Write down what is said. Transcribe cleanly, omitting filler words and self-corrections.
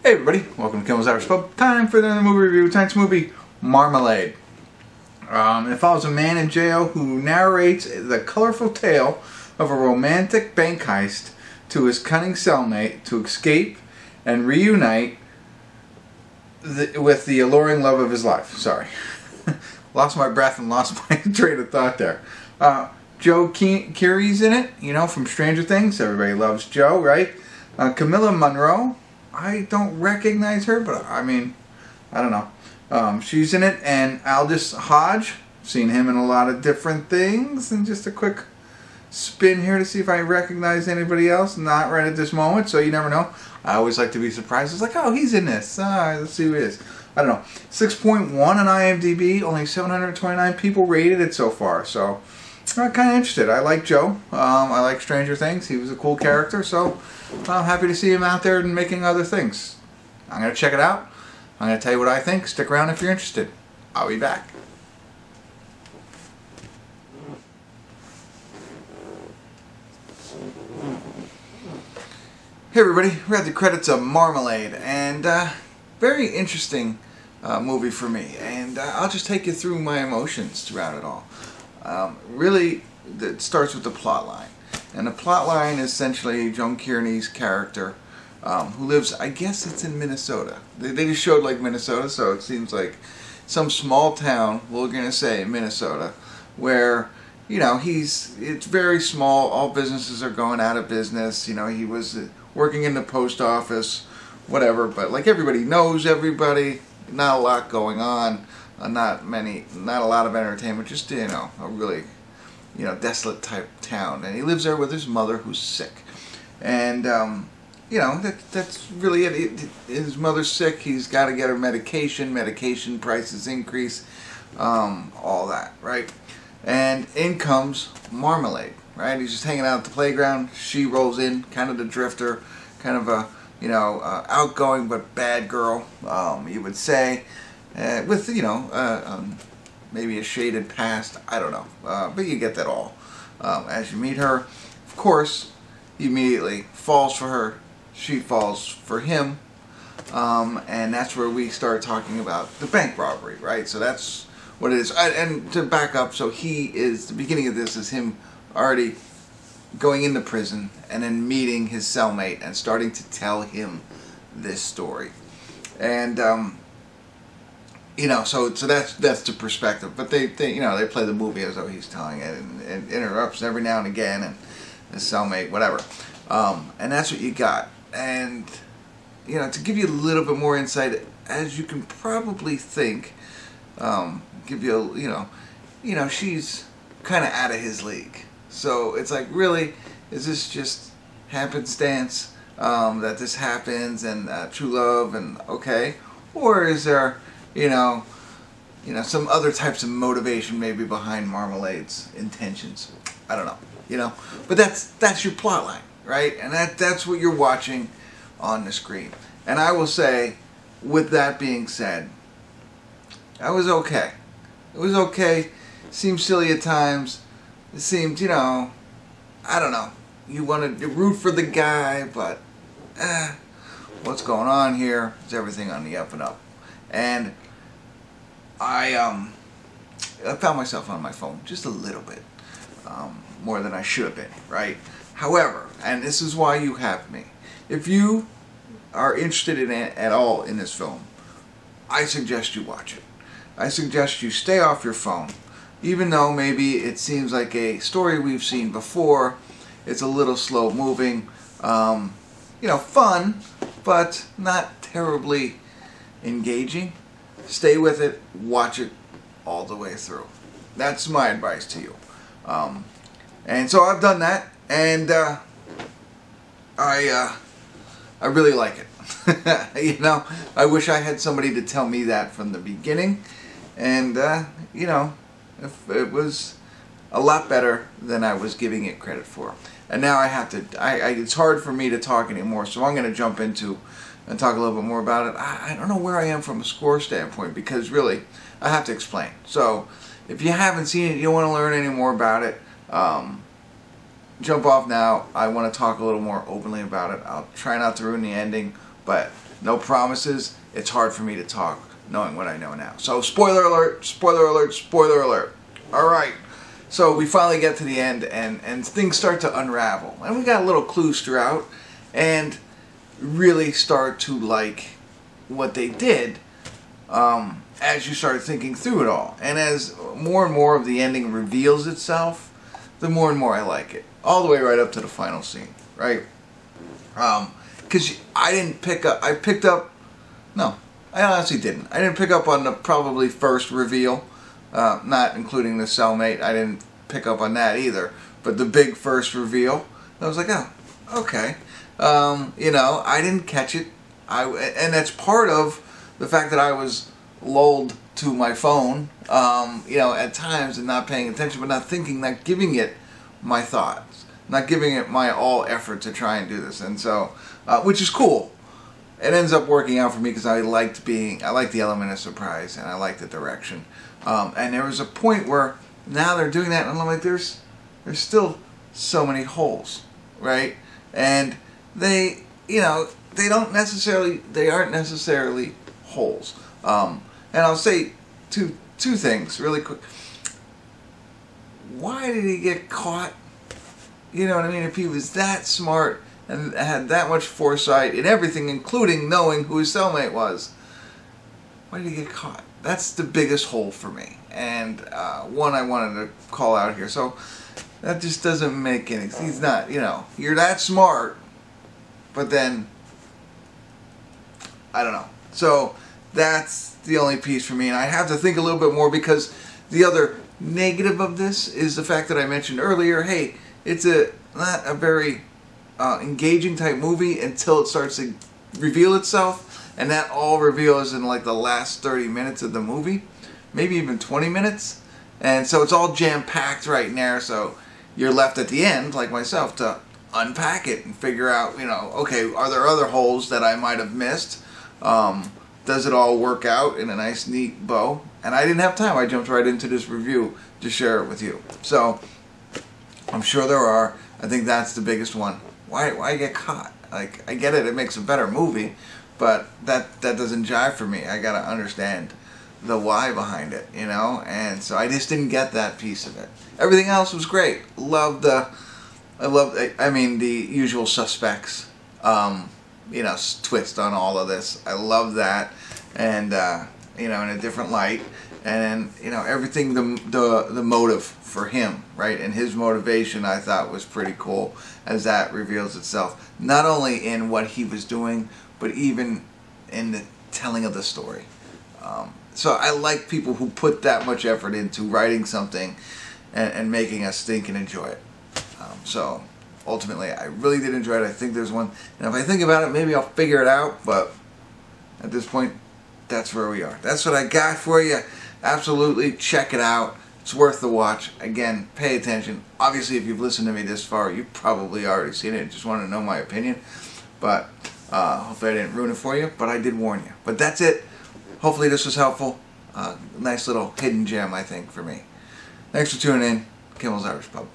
Hey everybody, welcome to Kimmel's Irish Pub. Time for another movie review. Tonight's movie, Marmalade. It follows a man in jail who narrates the colorful tale of a romantic bank heist to his cunning cellmate to escape and reunite with the alluring love of his life. Sorry. Lost my breath and lost my train of thought there. Joe Keery's in it, you know, from Stranger Things. Everybody loves Joe, right? Camila Morrone. I don't recognize her, but I mean, I don't know. She's in it, and Aldis Hodge. Seen him in a lot of different things. And just a quick spin here to see if I recognize anybody else. Not right at this moment, so you never know. I always like to be surprised. It's like, oh, he's in this. Let's see who it is. I don't know. 6.1 on IMDb. Only 729 people rated it so far. So I'm kind of interested. I like Joe. I like Stranger Things. He was a cool character, so I'm happy to see him out there and making other things. I'm going to check it out. I'm going to tell you what I think. Stick around if you're interested. I'll be back. Hey everybody, we're at the credits of Marmalade, and very interesting movie for me, and I'll just take you through my emotions throughout it all. Really, it starts with the plot line. And the plot line is essentially Joe Keery's character, who lives, I guess it's in Minnesota. They just showed like Minnesota, so it seems like some small town, we're going to say Minnesota, where, you know, it's very small, all businesses are going out of business, you know, he was working in the post office, whatever, but like everybody knows everybody, not a lot going on, not a lot of entertainment, just, you know, a really, you know, desolate type town, and he lives there with his mother who's sick, and you know, that's really it. His mother's sick. He's got to get her medication prices increase, all that, right? And in comes Marmalade, right? He's just hanging out at the playground. She rolls in, kind of the drifter, kind of a, you know, outgoing but bad girl, you would say, with, you know, maybe a shaded past, I don't know, but you get that all. As you meet her, of course, he immediately falls for her, she falls for him, and that's where we start talking about the bank robbery, right? So that's what it is. And to back up, so the beginning of this is him already going into prison and then meeting his cellmate and starting to tell him this story. And you know, so that's the perspective. But they you know, they play the movie as though he's telling it, and interrupts every now and again, and his cellmate, whatever. And that's what you got. And you know, to give you a little bit more insight, as you can probably think, give you a, you know, she's kind of out of his league. So it's like, really, is this just happenstance that this happens, and true love, and okay, or is there, you know, some other types of motivation maybe behind Marmalade's intentions? I don't know, you know, but that's your plot line, right? And that's what you're watching on the screen. And I will say, with that being said, I was okay. It was okay. It seemed silly at times. It seemed, you know, I don't know. You wanted to root for the guy, but what's going on here? Is everything on the up and up? And I found myself on my phone just a little bit, more than I should have been, right? However, and this is why you have me, if you are interested in it at all in this film, I suggest you watch it. I suggest you stay off your phone, even though maybe it seems like a story we've seen before. It's a little slow moving, you know, fun, but not terribly engaging. Stay with it, watch it all the way through. That's my advice to you. And so I've done that, and I really like it. You know, I wish I had somebody to tell me that from the beginning, and you know, if it was a lot better than I was giving it credit for. And now I have to, it's hard for me to talk anymore, so I'm going to jump into and talk a little bit more about it. I don't know where I am from a score standpoint, because really, I have to explain. So, if you haven't seen it, you don't want to learn any more about it, jump off now. I want to talk a little more openly about it. I'll try not to ruin the ending, but no promises. It's hard for me to talk knowing what I know now. So spoiler alert, spoiler alert, spoiler alert. Alright, so we finally get to the end and things start to unravel. And we got little clues throughout and really start to like what they did as you start thinking through it all. And as more and more of the ending reveals itself, the more and more I like it. All the way right up to the final scene, right? Because I didn't pick up, no, I honestly didn't. I didn't pick up on the probably first reveal, not including the cellmate. I didn't pick up on that either. But the big first reveal, I was like, oh, okay. You know, I didn't catch it. And that's part of the fact that I was lulled to my phone, you know, at times and not paying attention, but not thinking, not giving it my thoughts, not giving it my all effort to try and do this. And so, which is cool. It ends up working out for me because I liked the element of surprise and I liked the direction. And there was a point where now they're doing that and I'm like, there's still so many holes, right? And they, you know, they aren't necessarily holes. And I'll say two things really quick. Why did he get caught? You know what I mean? If he was that smart and had that much foresight in everything, including knowing who his cellmate was, why did he get caught? That's the biggest hole for me. And one I wanted to call out here. So that just doesn't make any sense. He's not, you know, you're that smart, but then, I don't know. So that's the only piece for me, and I have to think a little bit more because the other negative of this is the fact that I mentioned earlier, hey, it's not a very engaging type movie until it starts to reveal itself, and that all reveals in like the last 30 minutes of the movie, maybe even 20 minutes, and so it's all jam-packed right in there, so you're left at the end, like myself, to unpack it and figure out, you know, okay, are there other holes that I might have missed? Does it all work out in a nice, neat bow? And I didn't have time. I jumped right into this review to share it with you. So, I'm sure there are. I think that's the biggest one. Why get caught? Like, I get it. It makes a better movie. But that doesn't jive for me. I got to understand the why behind it, you know? And so I just didn't get that piece of it. Everything else was great. I mean, the usual suspects. You know, twist on all of this. I love that, and you know, in a different light, and you know, everything, the motive for him, right, and his motivation, I thought was pretty cool as that reveals itself, not only in what he was doing, but even in the telling of the story. So I like people who put that much effort into writing something and making us think and enjoy it. So ultimately, I really did enjoy it. I think there's one, and if I think about it, maybe I'll figure it out, but at this point, that's where we are. That's what I got for you. Absolutely, check it out. It's worth the watch. Again, pay attention. Obviously, if you've listened to me this far, you've probably already seen it. Just want to know my opinion, but hopefully I didn't ruin it for you, but I did warn you. But that's it. Hopefully this was helpful. Nice little hidden gem, I think, for me. Thanks for tuning in. Kimmel's Irish Pub.